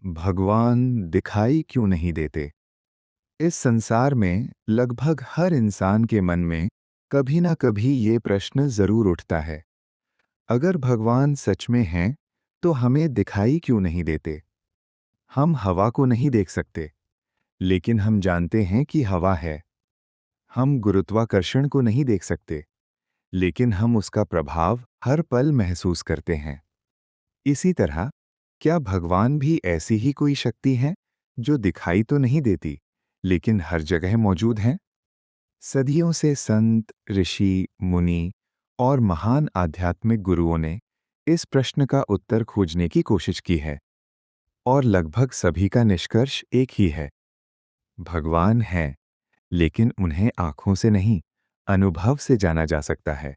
भगवान दिखाई क्यों नहीं देते? इस संसार में लगभग हर इंसान के मन में कभी ना कभी ये प्रश्न जरूर उठता है। अगर भगवान सच में हैं, तो हमें दिखाई क्यों नहीं देते? हम हवा को नहीं देख सकते, लेकिन हम जानते हैं कि हवा है। हम गुरुत्वाकर्षण को नहीं देख सकते, लेकिन हम उसका प्रभाव हर पल महसूस करते हैं। इसी तरह, क्या भगवान भी ऐसी ही कोई शक्ति है जो दिखाई तो नहीं देती, लेकिन हर जगह मौजूद है? सदियों से संत, ऋषि, मुनि और महान आध्यात्मिक गुरुओं ने इस प्रश्न का उत्तर खोजने की कोशिश की है, और लगभग सभी का निष्कर्ष एक ही है। भगवान हैं, लेकिन उन्हें आंखों से नहीं, अनुभव से जाना जा सकता है।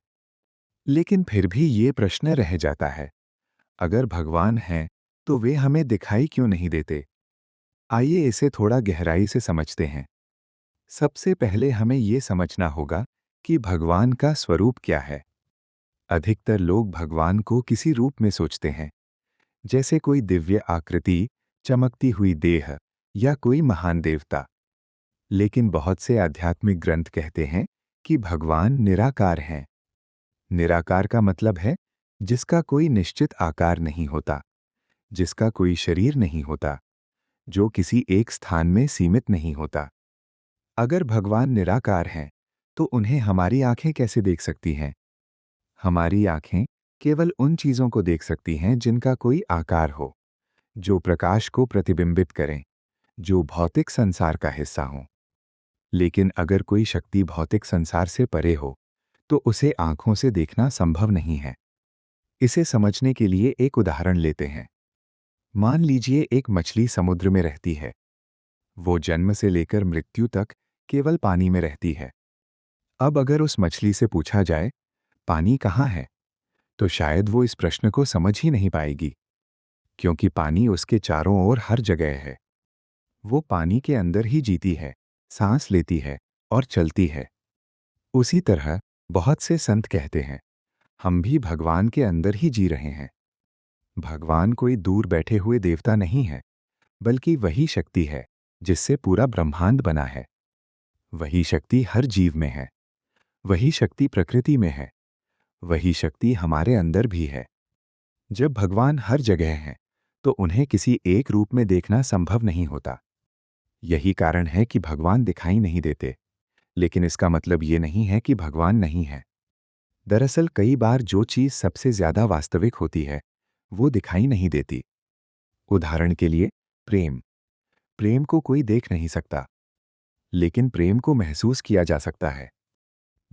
लेकिन फिर भी ये प्रश्न रह जाता है, अगर भगवान हैं, तो वे हमें दिखाई क्यों नहीं देते? आइए इसे थोड़ा गहराई से समझते हैं। सबसे पहले हमें ये समझना होगा कि भगवान का स्वरूप क्या है। अधिकतर लोग भगवान को किसी रूप में सोचते हैं, जैसे कोई दिव्य आकृति, चमकती हुई देह या कोई महान देवता। लेकिन बहुत से आध्यात्मिक ग्रंथ कहते हैं कि भगवान निराकार हैं। निराकार का मतलब है जिसका कोई निश्चित आकार नहीं होता, जिसका कोई शरीर नहीं होता, जो किसी एक स्थान में सीमित नहीं होता। अगर भगवान निराकार हैं, तो उन्हें हमारी आंखें कैसे देख सकती हैं? हमारी आंखें केवल उन चीजों को देख सकती हैं जिनका कोई आकार हो, जो प्रकाश को प्रतिबिंबित करें, जो भौतिक संसार का हिस्सा हो। लेकिन अगर कोई शक्ति भौतिक संसार से परे हो, तो उसे आंखों से देखना संभव नहीं है। इसे समझने के लिए एक उदाहरण लेते हैं। मान लीजिए एक मछली समुद्र में रहती है। वो जन्म से लेकर मृत्यु तक केवल पानी में रहती है। अब अगर उस मछली से पूछा जाए, पानी कहाँ है, तो शायद वो इस प्रश्न को समझ ही नहीं पाएगी, क्योंकि पानी उसके चारों ओर हर जगह है। वो पानी के अंदर ही जीती है, सांस लेती है और चलती है। उसी तरह बहुत से संत कहते हैं, हम भी भगवान के अंदर ही जी रहे हैं। भगवान कोई दूर बैठे हुए देवता नहीं है, बल्कि वही शक्ति है जिससे पूरा ब्रह्मांड बना है। वही शक्ति हर जीव में है, वही शक्ति प्रकृति में है, वही शक्ति हमारे अंदर भी है। जब भगवान हर जगह हैं, तो उन्हें किसी एक रूप में देखना संभव नहीं होता। यही कारण है कि भगवान दिखाई नहीं देते, लेकिन इसका मतलब ये नहीं है कि भगवान नहीं है। दरअसल कई बार जो चीज सबसे ज्यादा वास्तविक होती है, वो दिखाई नहीं देती। उदाहरण के लिए, प्रेम। प्रेम को कोई देख नहीं सकता, लेकिन प्रेम को महसूस किया जा सकता है।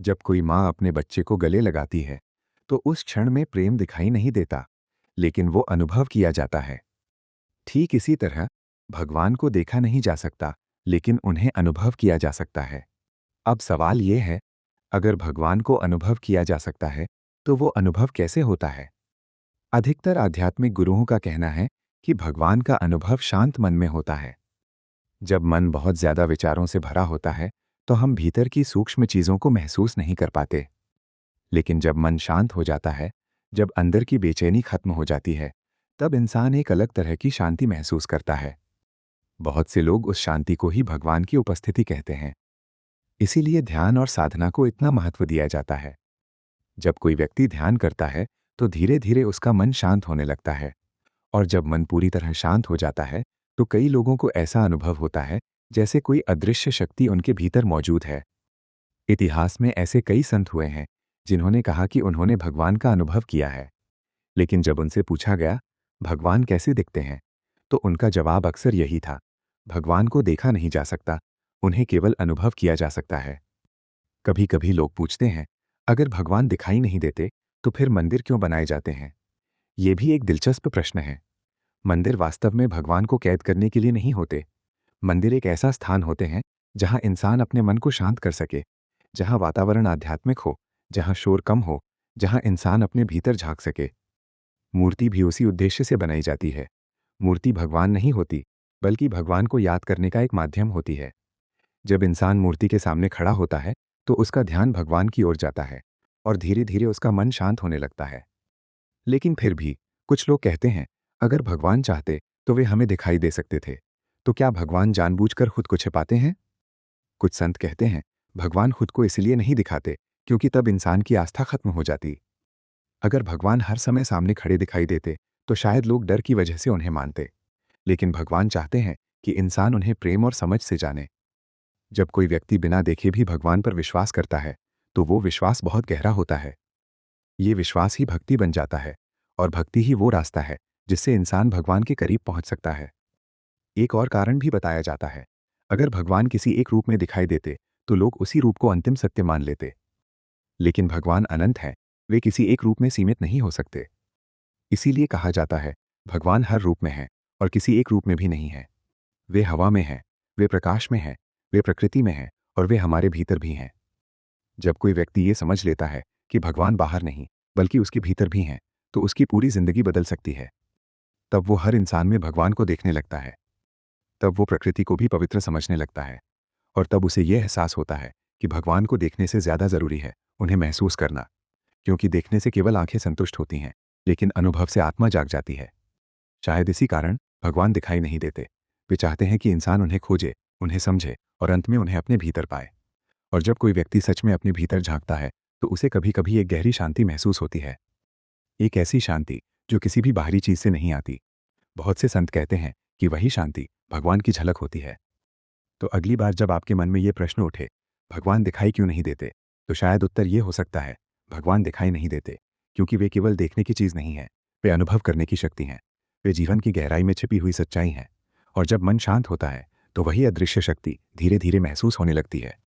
जब कोई माँ अपने बच्चे को गले लगाती है, तो उस क्षण में प्रेम दिखाई नहीं देता, लेकिन वो अनुभव किया जाता है। ठीक इसी तरह भगवान को देखा नहीं जा सकता, लेकिन उन्हें अनुभव किया जा सकता है। अब सवाल ये है, अगर भगवान को अनुभव किया जा सकता है, तो वो अनुभव कैसे होता है? अधिकतर आध्यात्मिक गुरुओं का कहना है कि भगवान का अनुभव शांत मन में होता है। जब मन बहुत ज्यादा विचारों से भरा होता है, तो हम भीतर की सूक्ष्म चीजों को महसूस नहीं कर पाते। लेकिन जब मन शांत हो जाता है, जब अंदर की बेचैनी खत्म हो जाती है, तब इंसान एक अलग तरह की शांति महसूस करता है। बहुत से लोग उस शांति को ही भगवान की उपस्थिति कहते हैं। इसीलिए ध्यान और साधना को इतना महत्व दिया जाता है। जब कोई व्यक्ति ध्यान करता है, तो धीरे धीरे उसका मन शांत होने लगता है। और जब मन पूरी तरह शांत हो जाता है, तो कई लोगों को ऐसा अनुभव होता है जैसे कोई अदृश्य शक्ति उनके भीतर मौजूद है। इतिहास में ऐसे कई संत हुए हैं जिन्होंने कहा कि उन्होंने भगवान का अनुभव किया है। लेकिन जब उनसे पूछा गया, भगवान कैसे दिखते हैं, तो उनका जवाब अक्सर यही था, भगवान को देखा नहीं जा सकता, उन्हें केवल अनुभव किया जा सकता है। कभी कभी लोग पूछते हैं, अगर भगवान दिखाई नहीं देते, तो फिर मंदिर क्यों बनाए जाते हैं? ये भी एक दिलचस्प प्रश्न है। मंदिर वास्तव में भगवान को कैद करने के लिए नहीं होते। मंदिर एक ऐसा स्थान होते हैं जहां इंसान अपने मन को शांत कर सके, जहां वातावरण आध्यात्मिक हो, जहां शोर कम हो, जहां इंसान अपने भीतर झांक सके। मूर्ति भी उसी उद्देश्य से बनाई जाती है। मूर्ति भगवान नहीं होती, बल्कि भगवान को याद करने का एक माध्यम होती है। जब इंसान मूर्ति के सामने खड़ा होता है, तो उसका ध्यान भगवान की ओर जाता है और धीरे धीरे उसका मन शांत होने लगता है। लेकिन फिर भी कुछ लोग कहते हैं, अगर भगवान चाहते तो वे हमें दिखाई दे सकते थे। तो क्या भगवान जानबूझकर खुद को छिपाते हैं? कुछ संत कहते हैं, भगवान खुद को इसलिए नहीं दिखाते क्योंकि तब इंसान की आस्था खत्म हो जाती। अगर भगवान हर समय सामने खड़े दिखाई देते, तो शायद लोग डर की वजह से उन्हें मानते। लेकिन भगवान चाहते हैं कि इंसान उन्हें प्रेम और समझ से जाने। जब कोई व्यक्ति बिना देखे भी भगवान पर विश्वास करता है, तो वो विश्वास बहुत गहरा होता है। ये विश्वास ही भक्ति बन जाता है, और भक्ति ही वो रास्ता है जिससे इंसान भगवान के करीब पहुंच सकता है। एक और कारण भी बताया जाता है। अगर भगवान किसी एक रूप में दिखाई देते, तो लोग उसी रूप को अंतिम सत्य मान लेते। लेकिन भगवान अनंत हैं, वे किसी एक रूप में सीमित नहीं हो सकते। इसीलिए कहा जाता है, भगवान हर रूप में है और किसी एक रूप में भी नहीं है। वे हवा में हैं, वे प्रकाश में हैं, वे प्रकृति में हैं, और वे हमारे भीतर भी हैं। जब कोई व्यक्ति ये समझ लेता है कि भगवान बाहर नहीं, बल्कि उसके भीतर भी हैं, तो उसकी पूरी जिंदगी बदल सकती है। तब वो हर इंसान में भगवान को देखने लगता है। तब वो प्रकृति को भी पवित्र समझने लगता है। और तब उसे यह एहसास होता है कि भगवान को देखने से ज़्यादा ज़रूरी है उन्हें महसूस करना। क्योंकि देखने से केवल आंखें संतुष्ट होती हैं, लेकिन अनुभव से आत्मा जाग जाती है। शायद इसी कारण भगवान दिखाई नहीं देते। वे चाहते हैं कि इंसान उन्हें खोजे, उन्हें समझे और अंत में उन्हें अपने भीतर पाए। और जब कोई व्यक्ति सच में अपने भीतर झांकता है, तो उसे कभी कभी एक गहरी शांति महसूस होती है। एक ऐसी शांति जो किसी भी बाहरी चीज से नहीं आती। बहुत से संत कहते हैं कि वही शांति भगवान की झलक होती है। तो अगली बार जब आपके मन में ये प्रश्न उठे, भगवान दिखाई क्यों नहीं देते, तो शायद उत्तर ये हो सकता है, भगवान दिखाई नहीं देते क्योंकि वे केवल देखने की चीज़ नहीं है, वे अनुभव करने की शक्ति हैं। वे जीवन की गहराई में छिपी हुई सच्चाई हैं। और जब मन शांत होता है, तो वही अदृश्य शक्ति धीरे धीरे महसूस होने लगती है।